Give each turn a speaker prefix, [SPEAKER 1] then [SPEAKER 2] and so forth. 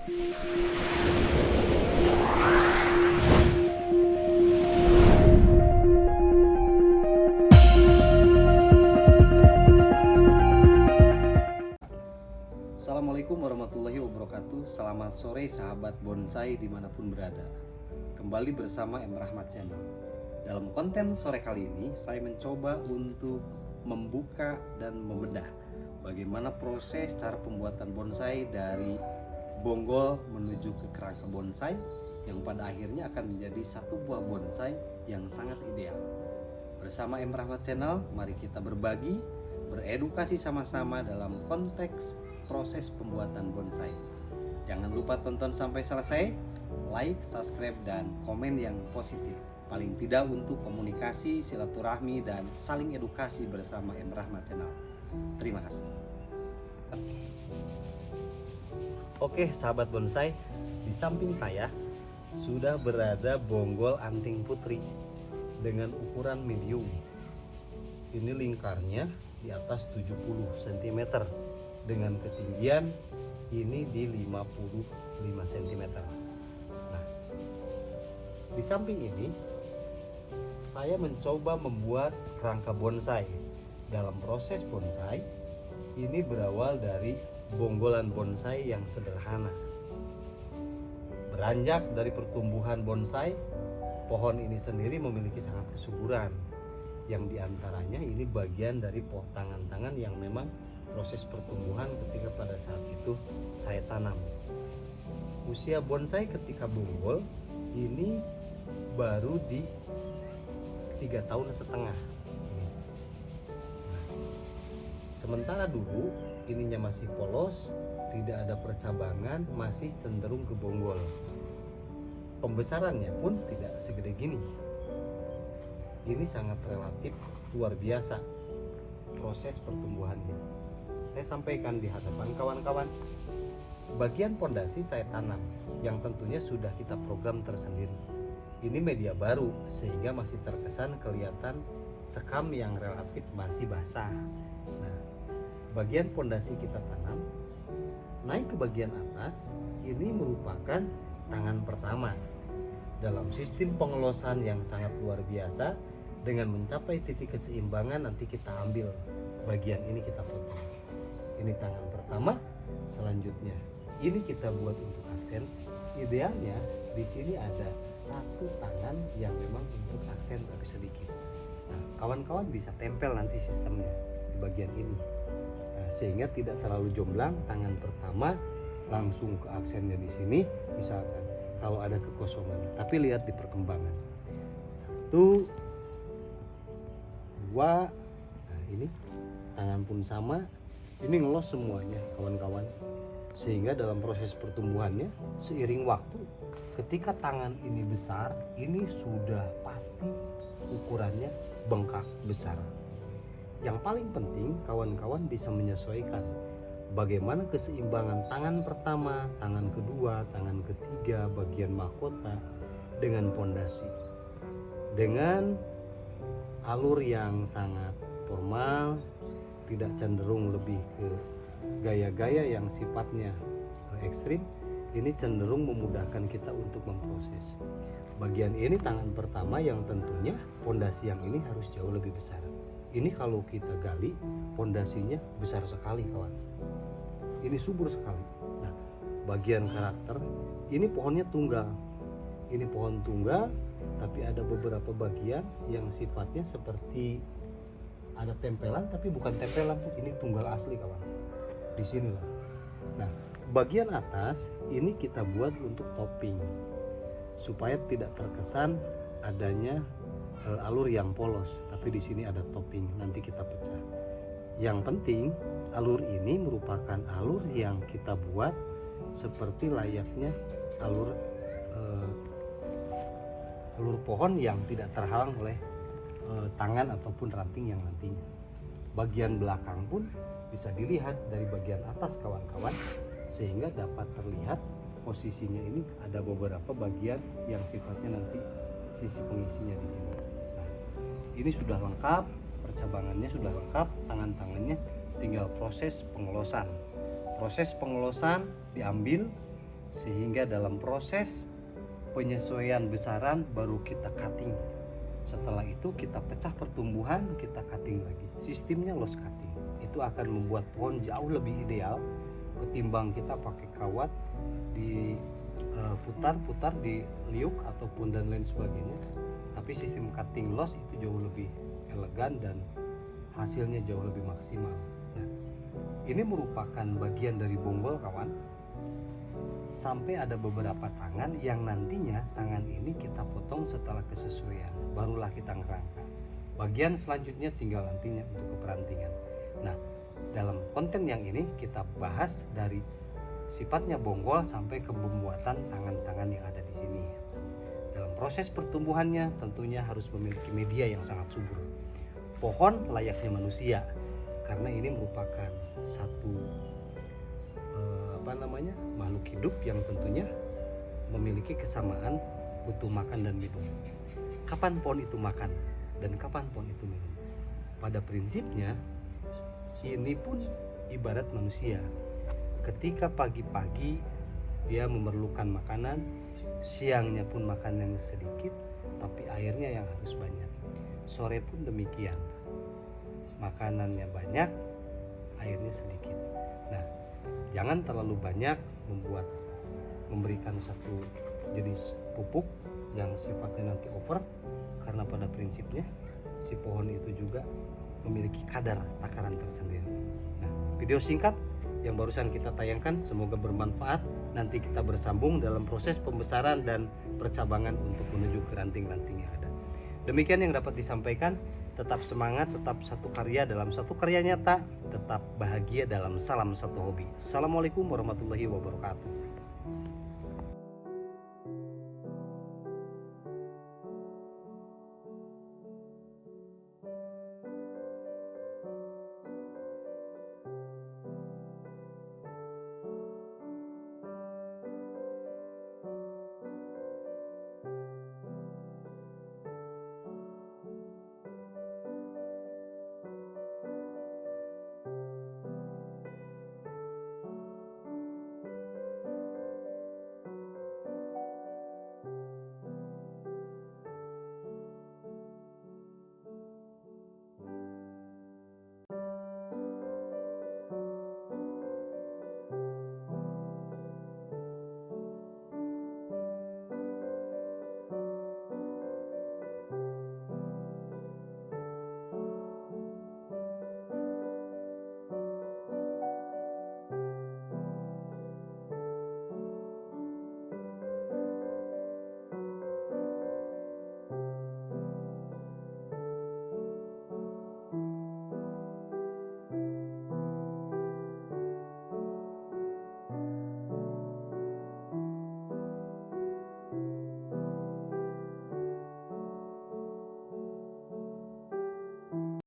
[SPEAKER 1] Assalamualaikum warahmatullahi wabarakatuh. Selamat sore sahabat bonsai dimanapun berada. Kembali bersama M Rahmat Channel. Dalam konten sore kali ini saya mencoba untuk membuka dan membedah bagaimana proses cara pembuatan bonsai dari bonggol menuju ke kerangka bonsai yang pada akhirnya akan menjadi satu buah bonsai yang sangat ideal. Bersama M Rahmat Channel, mari kita berbagi, beredukasi sama-sama dalam konteks proses pembuatan bonsai. Jangan lupa tonton sampai selesai, like, subscribe, dan komen yang positif. Paling tidak untuk komunikasi, silaturahmi, dan saling edukasi bersama M Rahmat Channel. Terima kasih. Oke sahabat bonsai, di samping saya sudah berada bonggol anting putri dengan ukuran medium. Ini lingkarnya di atas 70 cm dengan ketinggian ini di 55 cm. Nah, di samping ini saya mencoba membuat kerangka bonsai. Dalam proses bonsai ini berawal dari bonggolan bonsai yang sederhana. Beranjak dari pertumbuhan bonsai, pohon ini sendiri memiliki sangat kesuburan. Yang diantaranya ini bagian dari tangan-tangan yang memang proses pertumbuhan ketika pada saat itu saya tanam. Usia bonsai ketika bonggol ini baru di 3,5 tahun. Sementara dulu ininya masih polos, tidak ada percabangan, masih cenderung ke bonggol. Pembesarannya pun tidak segede gini. Ini sangat relatif luar biasa proses pertumbuhannya. Saya sampaikan di hadapan kawan-kawan. Bagian pondasi saya tanam yang tentunya sudah kita program tersendiri. Ini media baru sehingga masih terkesan kelihatan sekam yang relatif masih basah. Nah, bagian pondasi kita tanam, naik ke bagian atas, ini merupakan tangan pertama dalam sistem pengelosan yang sangat luar biasa. Dengan mencapai titik keseimbangan, nanti kita ambil bagian ini, kita potong. Ini tangan pertama. Selanjutnya ini kita buat untuk aksen. Idealnya di sini ada satu tangan yang memang untuk aksen tapi sedikit. Nah, kawan-kawan bisa tempel nanti sistemnya di bagian ini. Nah, sehingga tidak terlalu jomblang. Tangan pertama langsung ke aksennya di sini, misalkan kalau ada kekosongan. Tapi lihat di perkembangan. 1, 2. Nah, ini tangan pun sama. Ini ngelos semuanya kawan-kawan. Sehingga dalam proses pertumbuhannya seiring waktu, ketika tangan ini besar, ini sudah pasti ukurannya bengkak besar. Yang paling penting kawan-kawan bisa menyesuaikan bagaimana keseimbangan tangan pertama, tangan kedua, tangan ketiga, bagian mahkota dengan pondasi. Dengan alur yang sangat formal, tidak cenderung lebih ke gaya-gaya yang sifatnya ekstrim. Ini cenderung memudahkan kita untuk memproses. Bagian ini tangan pertama yang tentunya pondasi yang ini harus jauh lebih besar. Ini kalau kita gali, pondasinya besar sekali kawan. Ini subur sekali. Nah, bagian karakter, ini pohonnya tunggal. Ini pohon tunggal, tapi ada beberapa bagian yang sifatnya seperti ada tempelan, tapi bukan tempelan, ini tunggal asli kawan. Di sini lah. Nah, bagian atas ini kita buat untuk topping supaya tidak terkesan adanya alur yang polos, tapi di sini ada topping, nanti kita pecah. Yang penting alur ini merupakan alur yang kita buat seperti layaknya alur pohon yang tidak terhalang oleh tangan ataupun ranting yang nantinya. Bagian belakang pun bisa dilihat dari bagian atas kawan-kawan, sehingga dapat terlihat posisinya. ini ada beberapa bagian yang sifatnya nanti sisi pengisinya di sini. Nah, ini sudah lengkap, percabangannya sudah lengkap, tangan-tangannya tinggal proses pengelosan. Proses pengelosan diambil sehingga dalam proses penyesuaian besaran baru kita cutting. Setelah itu kita pecah pertumbuhan, kita cutting lagi. Sistemnya loss cutting. Itu akan membuat pohon jauh lebih ideal ketimbang kita pakai kawat di putar-putar di liuk ataupun dan lain sebagainya. Tapi sistem cutting loss itu jauh lebih elegan dan hasilnya jauh lebih maksimal. Nah, ini merupakan bagian dari bonggol kawan. Sampai ada beberapa tangan yang nantinya tangan ini kita potong setelah kesesuaian, barulah kita ngerangka. Bagian selanjutnya tinggal nantinya untuk keperantingan. Nah, dalam konten yang ini kita bahas dari sifatnya bonggol sampai ke pembuatan tangan-tangan yang ada di sini. Dalam proses pertumbuhannya tentunya harus memiliki media yang sangat subur. Pohon layaknya manusia, karena ini merupakan satu makhluk hidup yang tentunya memiliki kesamaan butuh makan dan minum. Kapan pohon itu makan dan kapan pohon itu minum? Pada prinsipnya ini pun ibarat manusia. Ketika pagi-pagi dia memerlukan makanan, siangnya pun makan yang sedikit, tapi airnya yang harus banyak. Sore pun demikian, makanannya banyak, airnya sedikit. Nah, jangan terlalu banyak memberikan satu jenis pupuk yang sifatnya nanti over, karena pada prinsipnya si pohon itu juga memiliki kadar takaran tersendiri. Nah, video singkat yang barusan kita tayangkan semoga bermanfaat. Nanti kita bersambung dalam proses pembesaran dan percabangan untuk menuju ke ranting-ranting yang ada. Demikian yang dapat disampaikan. Tetap semangat, tetap satu karya dalam satu karya nyata, tetap bahagia dalam salam satu hobi. Assalamualaikum warahmatullahi wabarakatuh.